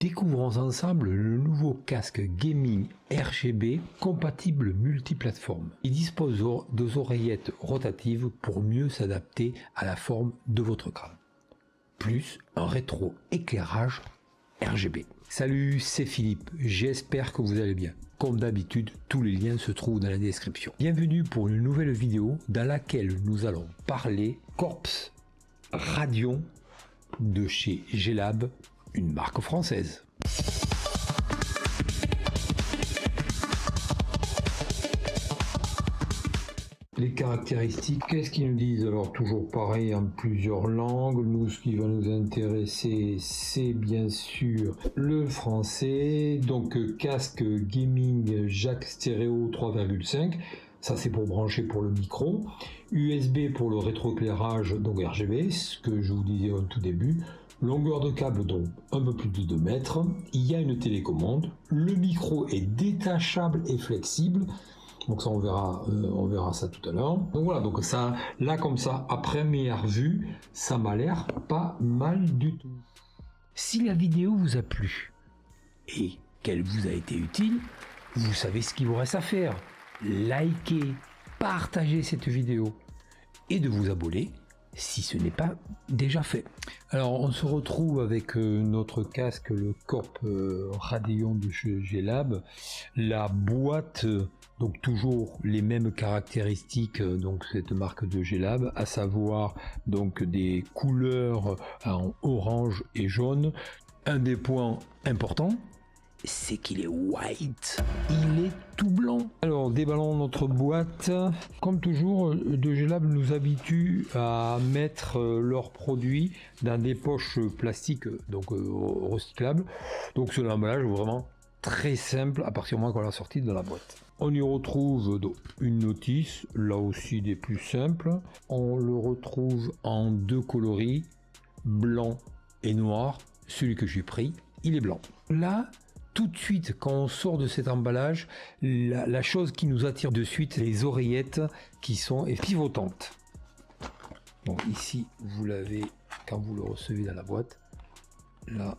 Découvrons ensemble le nouveau casque gaming RGB compatible multiplateforme. Il dispose d'oreillettes rotatives pour mieux s'adapter à la forme de votre crâne. Plus un rétro-éclairage RGB. Salut, c'est Philippe, j'espère que vous allez bien. Comme d'habitude, tous les liens se trouvent dans la description. Bienvenue pour une nouvelle vidéo dans laquelle nous allons parler Corps Radion de chez G-Lab, une marque française. Les caractéristiques, qu'est-ce qu'ils nous disent? Alors toujours pareil en plusieurs langues. Nous, ce qui va nous intéresser, c'est bien sûr le français. Donc casque gaming jack stéréo 3,5. Ça c'est pour brancher pour le micro. USB pour le rétroéclairage, donc RGB, ce que je vous disais au tout début. Longueur de câble donc un peu plus de 2 mètres. Il y a une télécommande. Le micro est détachable et flexible. Donc ça on verra ça tout à l'heure. Donc voilà, donc ça, là comme ça, à première vue, ça m'a l'air pas mal du tout. Si la vidéo vous a plu et qu'elle vous a été utile, vous savez ce qu'il vous reste à faire. Likez, partagez cette vidéo et de vous abonner si ce n'est pas déjà fait. Alors on se retrouve avec notre casque, le Corp Radion de chez G-Lab. La boîte, donc toujours les mêmes caractéristiques, donc cette marque de G-Lab, à savoir donc des couleurs en orange et jaune. Un des points importants, c'est qu'il est white, il est tout blanc. Alors déballons notre boîte. Comme toujours, de G-Lab nous habitue à mettre leurs produits dans des poches plastiques, donc recyclables. Donc c'est l'emballage vraiment très simple à partir du moment qu'on l'a sorti de la boîte. On y retrouve donc une notice, là aussi des plus simples. On le retrouve en deux coloris, blanc et noir. Celui que j'ai pris, il est blanc. Là, tout de suite, quand on sort de cet emballage, la chose qui nous attire de suite, les oreillettes qui sont pivotantes. Donc ici, vous l'avez quand vous le recevez dans la boîte. Là.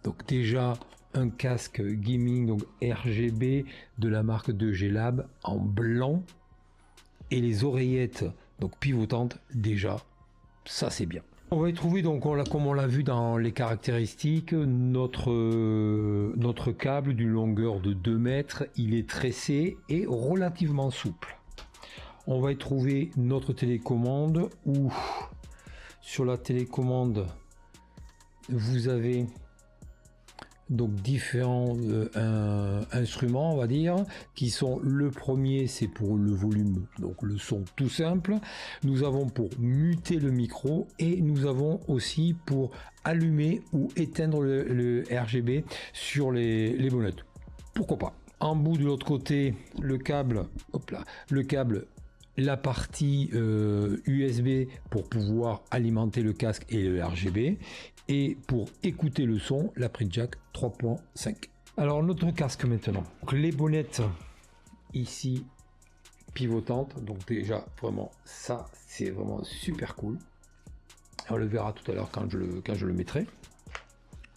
Donc déjà, un casque gaming donc RGB de la marque de G-Lab en blanc. Et les oreillettes donc pivotantes, déjà, ça c'est bien. On va y trouver donc, comme on l'a vu dans les caractéristiques, notre câble d'une longueur de 2 mètres, il est tressé et relativement souple. On va y trouver notre télécommande où sur la télécommande vous avez donc différents instruments, on va dire, qui sont, le premier c'est pour le volume, donc le son tout simple. Nous avons pour muter le micro et nous avons aussi pour allumer ou éteindre le RGB sur les bonnettes. Pourquoi pas. En bout de l'autre côté, le câble, hop là, le câble, la partie USB pour pouvoir alimenter le casque et le RGB, et pour écouter le son, la prise jack 3.5. Alors notre casque maintenant, donc, les bonnettes ici pivotantes, donc déjà vraiment ça c'est vraiment super cool. On le verra tout à l'heure quand je le mettrai.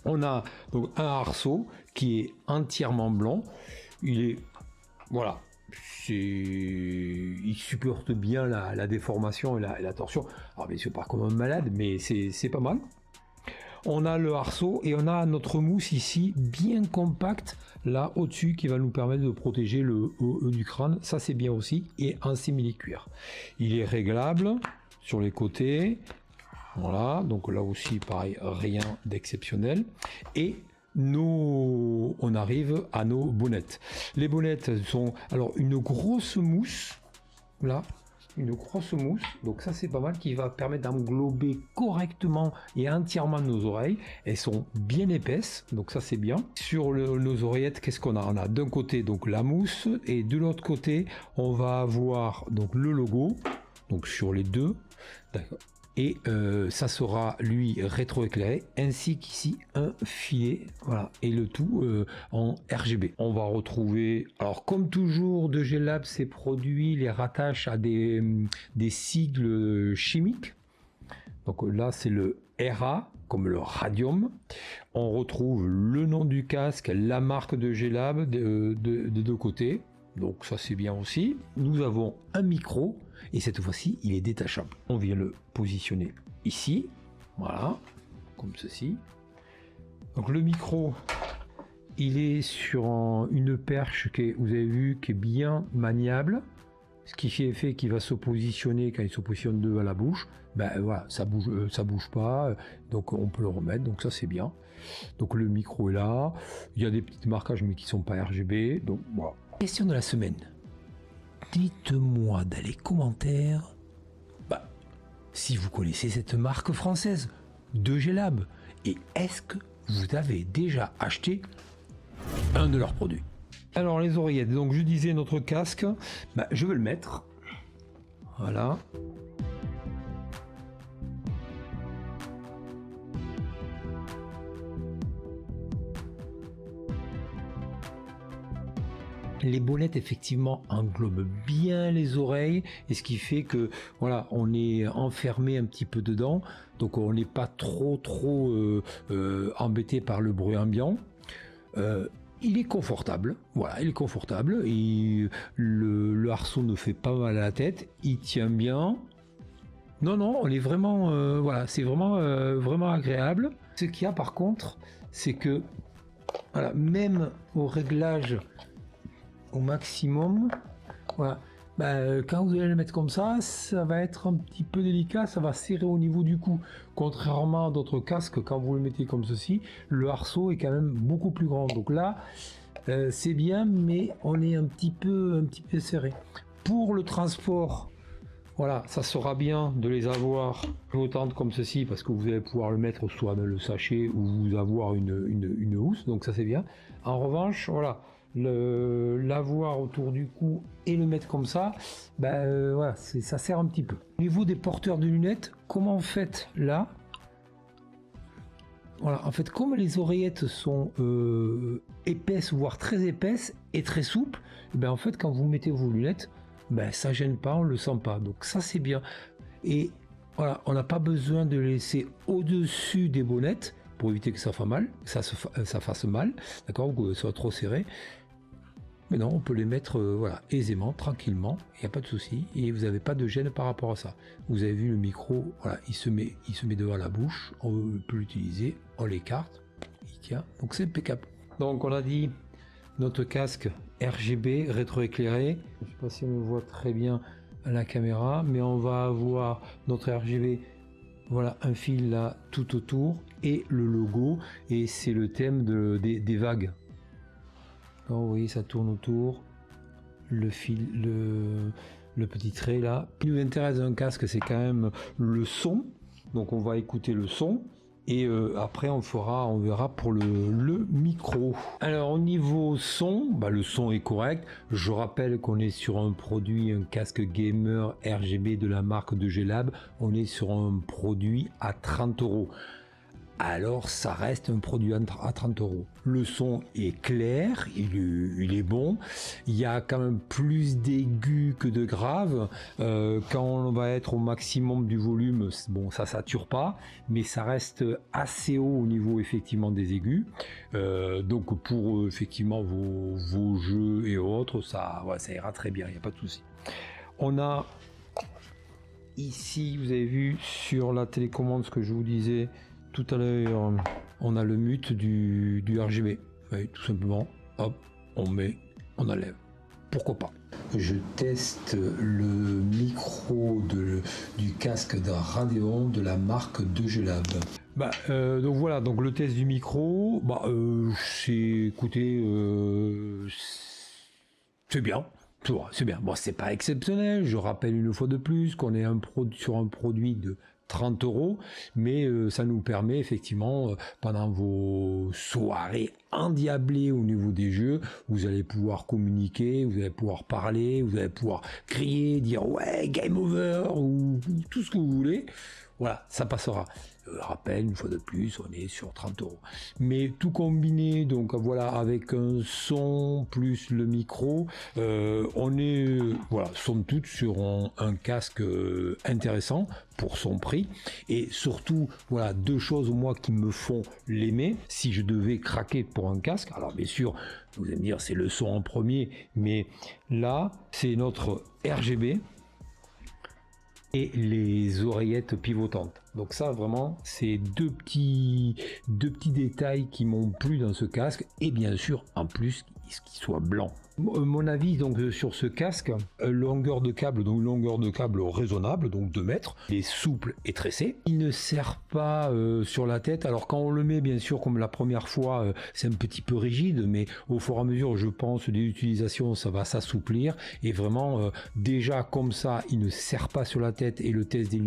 On a donc un arceau qui est entièrement blanc. Il est, voilà, il supporte bien la déformation et la torsion. Alors bien sûr pas comme un malade, mais c'est pas mal. On a le arceau et on a notre mousse ici bien compacte là au-dessus qui va nous permettre de protéger le haut du crâne. Ça c'est bien aussi, et en simili-cuir. Il est réglable sur les côtés. Voilà, donc là aussi pareil, rien d'exceptionnel. Et on arrive à nos bonnettes. Les bonnettes sont alors une grosse mousse là. Une grosse mousse, donc ça c'est pas mal, qui va permettre d'englober correctement et entièrement nos oreilles. Elles sont bien épaisses, donc ça c'est bien. Sur nos oreillettes, qu'est-ce qu'on a? On a d'un côté donc la mousse et de l'autre côté on va avoir donc le logo, donc sur les deux, d'accord. Et ça sera lui rétroéclairé, ainsi qu'ici un filet, voilà, et le tout en RGB. On va retrouver, alors comme toujours de G-Lab, ces produits les rattachent à des sigles chimiques. Donc là c'est le RA, comme le Radium. On retrouve le nom du casque, la marque de G-Lab de deux côtés. Donc ça c'est bien aussi. Nous avons un micro et cette fois-ci il est détachable. On vient le positionner ici, voilà, comme ceci. Donc le micro, il est sur une perche qui est, vous avez vu, qui est bien maniable. Ce qui fait qu'il va se positionner quand il se positionne devant la bouche. Ben voilà, ça bouge pas, donc on peut le remettre, donc ça c'est bien. Donc le micro est là. Il y a des petits marquages mais qui sont pas RGB, donc voilà. Question de la semaine. Dites-moi dans les commentaires si vous connaissez cette marque française de G-Lab et est-ce que vous avez déjà acheté un de leurs produits. Alors les oreillettes, donc je disais notre casque, je vais le mettre. Voilà. Les bonnettes effectivement englobent bien les oreilles et ce qui fait que voilà, on est enfermé un petit peu dedans, donc on n'est pas trop embêté par le bruit ambiant. Il est confortable, voilà, il est confortable et le arceau ne fait pas mal à la tête, il tient bien. Non, on est vraiment, voilà, c'est vraiment agréable. Ce qu'il y a par contre, c'est que voilà, même au réglage au maximum, voilà, quand vous allez le mettre comme ça va être un petit peu délicat, ça va serrer au niveau du cou. Contrairement à d'autres casques, quand vous le mettez comme ceci, le arceau est quand même beaucoup plus grand. Donc là, c'est bien, mais on est un petit peu serré. Pour le transport, voilà, ça sera bien de les avoir autant comme ceci parce que vous allez pouvoir le mettre soit dans le sachet ou vous avoir une housse, donc ça c'est bien. En revanche, voilà, l'avoir autour du cou et le mettre comme ça, voilà, ça sert un petit peu. Au niveau des porteurs de lunettes, comment vous faites là? Voilà, en fait, comme les oreillettes sont épaisses, voire très épaisses et très souples, en fait, quand vous mettez vos lunettes, ça gêne pas, on le sent pas. Donc ça c'est bien. Et voilà, on n'a pas besoin de laisser au-dessus des bonnettes pour éviter que ça fasse mal, d'accord, ou que ce soit trop serré. Mais non, on peut les mettre voilà, aisément, tranquillement, il n'y a pas de souci, et vous n'avez pas de gêne par rapport à ça. Vous avez vu le micro, voilà, il se met devant la bouche, on peut l'utiliser, on l'écarte, il tient, donc c'est impeccable. Donc on a dit notre casque RGB rétroéclairé, je ne sais pas si on le voit très bien à la caméra, mais on va avoir notre RGB, voilà, un fil là tout autour et le logo, et c'est le thème des vagues. Alors, vous voyez, ça tourne autour, le fil, le petit trait là. Ce qui nous intéresse d'un casque, c'est quand même le son, donc on va écouter le son. Et après on verra pour le micro. Alors au niveau son, le son est correct. Je rappelle qu'on est sur un produit, un casque gamer RGB de la marque de G-Lab. On est sur un produit à 30 €. Alors ça reste un produit à 30 €. Le son est clair, il est bon. Il y a quand même plus d'aigus que de graves. Quand on va être au maximum du volume, bon, ça sature pas, mais ça reste assez haut au niveau effectivement des aigus. Donc pour effectivement vos jeux et autres, ça ira très bien, il n'y a pas de souci. On a ici, vous avez vu sur la télécommande ce que je vous disais tout à l'heure, on a le mute du RGB. Oui, tout simplement, hop, on met, on enlève. Pourquoi pas? Je teste le micro du casque de Radeon de la marque de G-Lab. Donc voilà, donc le test du micro, écoutez, c'est bien. C'est bien. Bon, c'est pas exceptionnel. Je rappelle une fois de plus qu'on est sur un produit de 30 €, mais ça nous permet effectivement, pendant vos soirées endiablées au niveau des jeux, vous allez pouvoir communiquer, vous allez pouvoir parler, vous allez pouvoir crier, dire ouais, game over, ou tout ce que vous voulez. voilà, ça passera. Rappel, une fois de plus, on est sur 30 €. Mais tout combiné, donc voilà, avec un son plus le micro, on est, voilà, somme toute sur un casque intéressant pour son prix. Et surtout, voilà, deux choses, moi, qui me font l'aimer. Si je devais craquer pour un casque, alors bien sûr, vous allez me dire, c'est le son en premier, mais là, c'est notre RGB et les oreillettes pivotantes. Donc ça, vraiment, c'est deux petits détails qui m'ont plu dans ce casque, et bien sûr, en plus, qu'il soit blanc. Mon avis donc sur ce casque, longueur de câble, donc longueur de câble raisonnable, donc 2 mètres, il est souple et tressé, il ne serre pas sur la tête. Alors quand on le met, bien sûr, comme la première fois, c'est un petit peu rigide, mais au fur et à mesure, je pense, des utilisations, ça va s'assouplir, et vraiment, déjà comme ça, il ne serre pas sur la tête, et le test des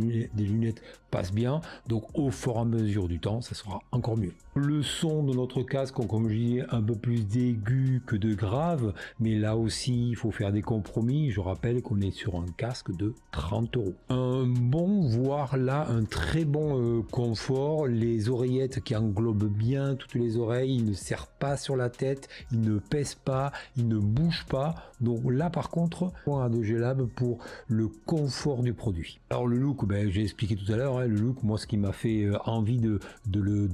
lunettes passe bien, donc au fur et à mesure du temps, ça sera encore mieux. Le son de notre casque, comme je disais, un peu plus d'aigu que de grave, mais là aussi, il faut faire des compromis. Je rappelle qu'on est sur un casque de 30 €. Un bon, voire là, un très bon confort. Les oreillettes qui englobent bien toutes les oreilles, ils ne serrent pas sur la tête, ils ne pèsent pas, ils ne bougent pas. Donc là, par contre, point de G-Lab pour le confort du produit. Alors le look, j'ai expliqué tout à l'heure, le look, moi, ce qui m'a fait envie de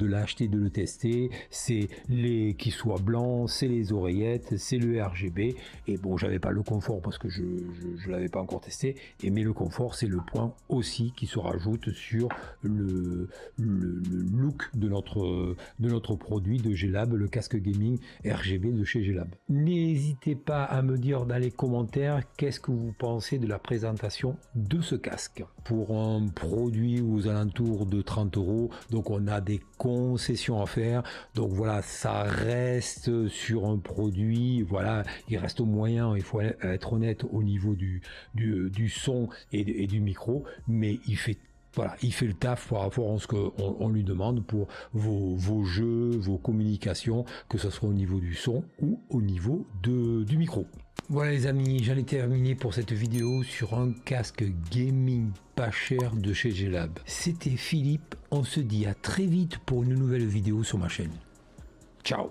l'acheter, de le tester, c'est qu'il soit blanc, c'est les oreillettes, c'est le RGB. Et bon, j'avais pas le confort parce que je l'avais pas encore testé, mais le confort, c'est le point aussi qui se rajoute sur le look de notre produit de G-Lab, le casque gaming RGB de chez G-Lab. N'hésitez pas à me dire dans les commentaires qu'est-ce que vous pensez de la présentation de ce casque. Pour un produit aux alentours de 30 €, donc on a des concessions à faire. Donc voilà, ça reste sur un produit, voilà, il reste moyen, il faut être honnête au niveau du son et du micro, mais il fait le taf par rapport à ce qu'on lui demande pour vos jeux, vos communications, que ce soit au niveau du son ou au niveau du micro. Voilà les amis, j'en ai terminé pour cette vidéo sur un casque gaming pas cher de chez G-Lab. C'était Philippe, on se dit à très vite pour une nouvelle vidéo sur ma chaîne. Ciao!